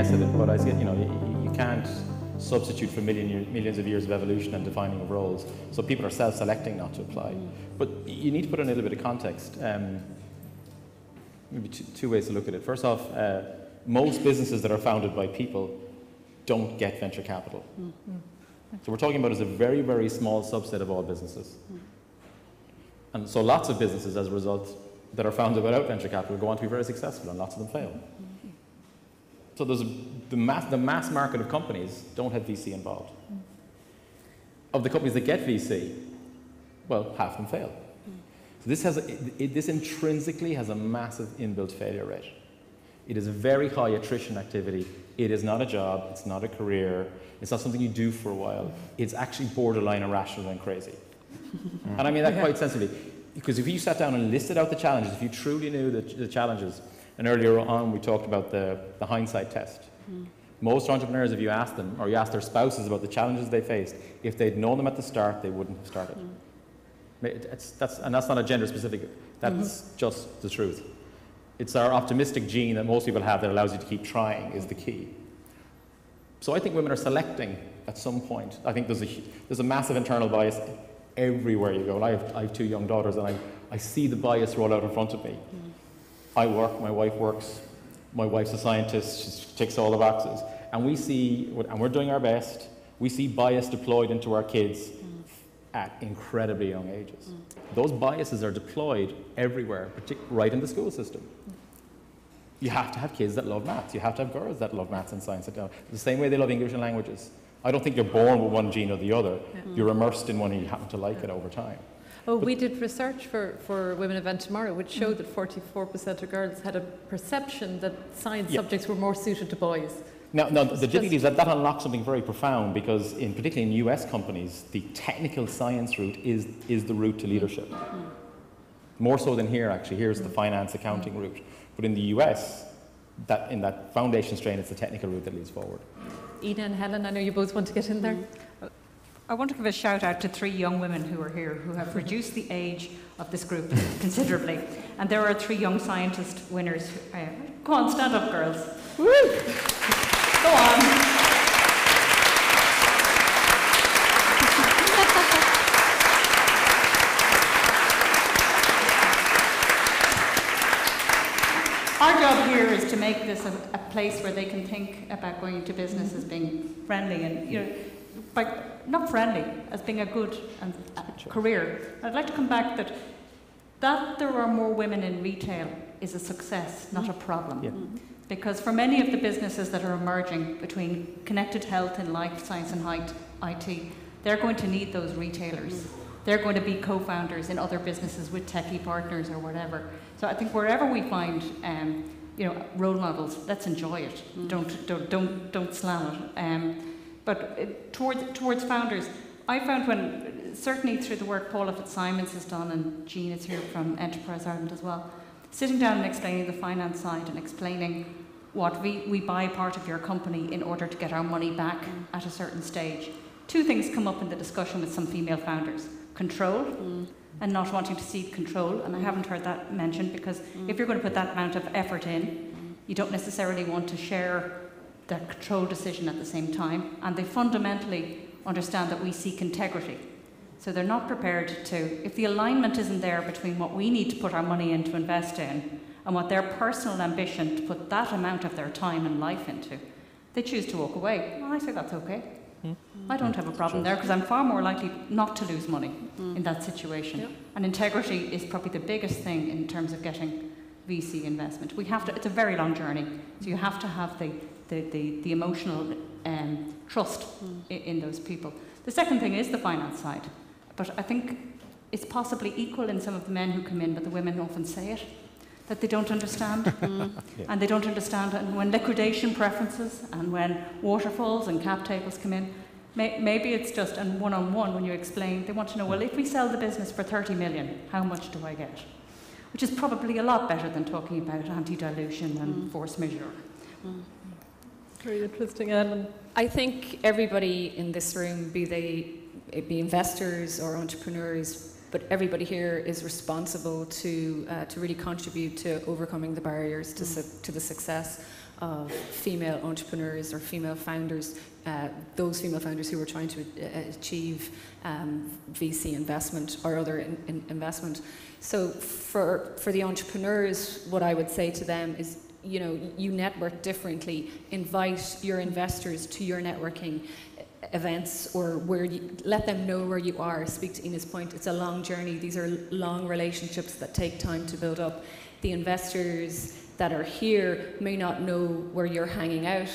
guess at it, but I see, you can't substitute for millions of years of evolution and defining of roles. So people are self-selecting not to apply. But you need to put in a little bit of context. Maybe two ways to look at it. First off, most businesses that are founded by people don't get venture capital. So we're talking about as a very, very small subset of all businesses. And so lots of businesses, as a result, that are founded without venture capital go on to be very successful, and lots of them fail. So there's the mass market of companies don't have VC involved. Of the companies that get VC, well, half of them fail. So this intrinsically has a massive inbuilt failure rate. It is a very high attrition activity. It is not a job, it's not a career, it's not something you do for a while. It's actually borderline irrational and crazy. And I mean that quite sensibly. Because if you sat down and listed out the challenges, if you truly knew the challenges, and earlier on we talked about the hindsight test. Most entrepreneurs, if you ask them, or you ask their spouses about the challenges they faced, if they'd known them at the start, they wouldn't have started. And that's not a gender specific, that's just the truth. It's our optimistic gene that most people have that allows you to keep trying is the key. So I think women are selecting at some point. I think there's a massive internal bias everywhere you go. I have two young daughters, and I see the bias roll out in front of me. I work, my wife works, my wife's a scientist, she ticks all the boxes. And we see, and we're doing our best, we see bias deployed into our kids at incredibly young ages. Those biases are deployed everywhere, right in the school system. You have to have kids that love maths. You have to have girls that love maths and science. The same way they love English and languages. I don't think you're born with one gene or the other. You're immersed in one and you happen to like it over time. Oh, we did research for Women Event Tomorrow, which showed that 44% of girls had a perception that science subjects were more suited to boys. Now the difficulty is that unlocks something very profound, because particularly in US companies, the technical science route is the route to leadership. More so than here, actually. Here's the finance, accounting route. But in the US, in that foundation strain, it's the technical route that leads forward. Ina and Helen, I know you both want to get in there. I want to give a shout out to 3 young women who are here who have reduced the age of this group considerably. And there are 3 young scientist winners. Come on, stand up, girls. Woo! Go on. Our job here is to make this a place where they can think about going into business as being friendly and, not friendly, as being a good career. I'd like to come back that there are more women in retail is a success, not a problem. Yeah. Because for many of the businesses that are emerging between connected health and life science and IT, they're going to need those retailers. They're going to be co-founders in other businesses with techie partners or whatever. So I think wherever we find role models, let's enjoy it. Don't slam it. But towards founders, I found certainly through the work Paula Fitzsimons has done, and Jean is here from Enterprise Ireland as well, sitting down and explaining the finance side and explaining what we buy part of your company in order to get our money back at a certain stage. 2 things come up in the discussion with some female founders. Control and not wanting to cede control, and I haven't heard that mentioned, because if you're going to put that amount of effort in, you don't necessarily want to share that control decision at the same time, and they fundamentally understand that we seek integrity. So they're not prepared to, if the alignment isn't there between what we need to put our money in to invest in and what their personal ambition to put that amount of their time and life into, they choose to walk away. Well, I say that's okay. I don't have a problem there, because I'm far more likely not to lose money in that situation. Yep. And integrity is probably the biggest thing in terms of getting VC investment. It's a very long journey, so you have to have the emotional trust in those people. The second thing is the finance side, but I think it's possibly equal in some of the men who come in, but the women often say it, that they don't understand. And they don't understand, and when liquidation preferences and when waterfalls and cap tables come in, maybe it's just a one-on-one when you explain, they want to know, well, if we sell the business for 30 million, how much do I get? Which is probably a lot better than talking about anti-dilution and force majeure. Very interesting, Ellen. I think everybody in this room, be they investors or entrepreneurs, but everybody here is responsible to really contribute to overcoming the barriers to the success female entrepreneurs or female founders, those female founders who were trying to achieve VC investment or other investment. So for the entrepreneurs, what I would say to them is, you know, you network differently. Invite your investors to your networking events, or where you let them know where you are. Speak to Ina's point, it's a long journey. These are long relationships that take time to build up. The investors that are here may not know where you're hanging out,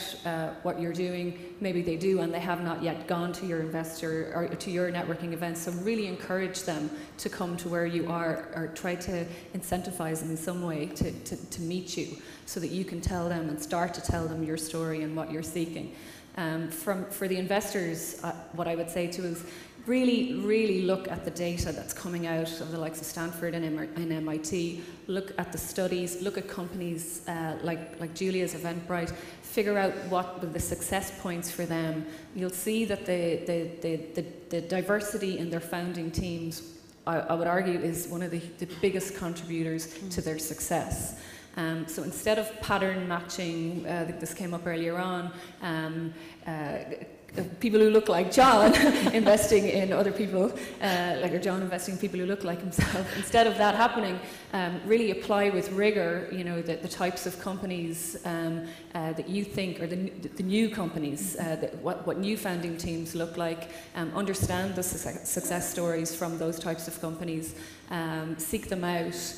what you're doing. Maybe they do, and they have not yet gone to your investor or to your networking events. So really encourage them to come to where you are, or try to incentivize them in some way to meet you, so that you can tell them and start to tell them your story and what you're seeking. For the investors, what I would say to is really look at the data that's coming out of the likes of Stanford and MIT. Look at the studies, look at companies like Julia's Eventbrite, figure out what were the success points for them. You'll see that the diversity in their founding teams, I would argue, is one of the biggest contributors to their success. So instead of pattern matching, I think this came up earlier on, people who look like John investing in other people, or John investing in people who look like himself. Instead of that happening, really apply with rigor, you know, the types of companies that you think, or the new companies, what new founding teams look like. Understand the success stories from those types of companies. Seek them out.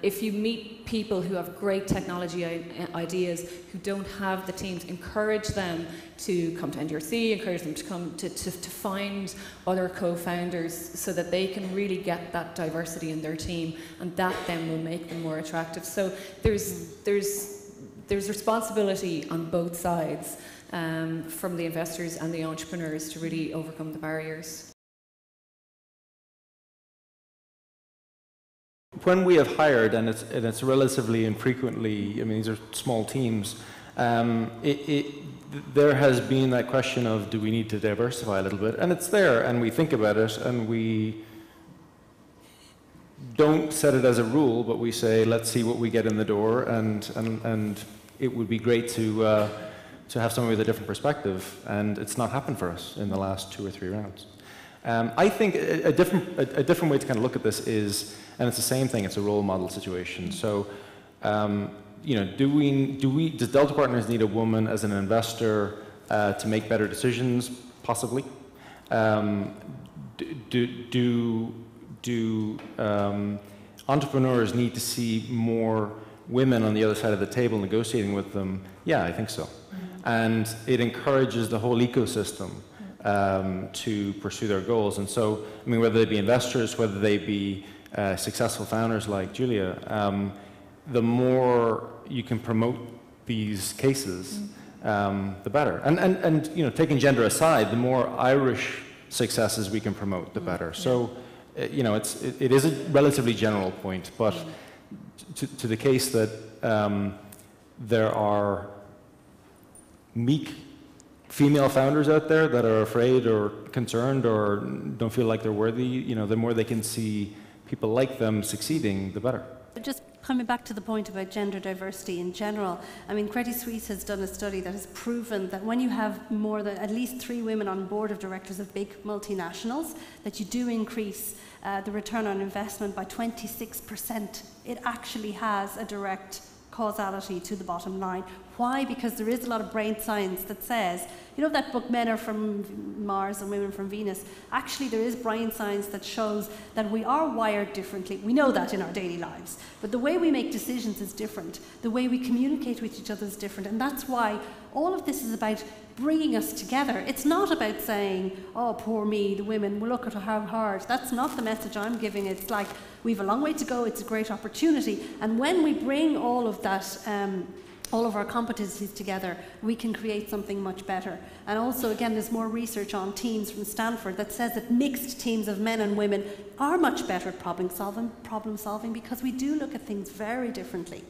If you meet people who have great technology ideas, who don't have the teams, encourage them to come to NDRC, encourage them to come to find other co-founders, so that they can really get that diversity in their team, and that then will make them more attractive. So there's responsibility on both sides, from the investors and the entrepreneurs, to really overcome the barriers. When we have hired, and it's relatively infrequently, I mean, these are small teams, there has been that question of, do we need to diversify a little bit? And it's there, and we think about it, and we don't set it as a rule, but we say, let's see what we get in the door, and it would be great to have somebody with a different perspective, and it's not happened for us in the last 2 or 3 rounds. I think a different way to kind of look at this is, and it's the same thing, it's a role model situation. So, you know, does Delta Partners need a woman as an investor to make better decisions? Possibly. Do entrepreneurs need to see more women on the other side of the table negotiating with them? Yeah, I think so. And it encourages the whole ecosystem to pursue their goals. And so, I mean, whether they be investors, whether they be successful founders like Julia, the more you can promote these cases, the better. And you know, taking gender aside, the more Irish successes we can promote, the better. So, you know, it is a relatively general point, but to the case that there are meek female founders out there that are afraid or concerned or don't feel like they're worthy, you know, the more they can see people like them succeeding, the better. Just coming back to the point about gender diversity in general, I mean, Credit Suisse has done a study that has proven that when you have more than at least 3 women on board of directors of big multinationals, that you do increase the return on investment by 26%. It actually has a direct causality to the bottom line. Why? Because there is a lot of brain science that says, you know, that book Men Are From Mars and Women From Venus, actually there is brain science that shows that we are wired differently. We know that in our daily lives, but the way we make decisions is different. The way we communicate with each other is different, and that's why all of this is about bringing us together. It's not about saying, oh, poor me, the women, well, look at how hard. That's not the message I'm giving. It's like, we have a long way to go, it's a great opportunity, and when we bring all of that, all of our competencies together, we can create something much better. And also, again, there's more research on teams from Stanford that says that mixed teams of men and women are much better at problem solving because we do look at things very differently.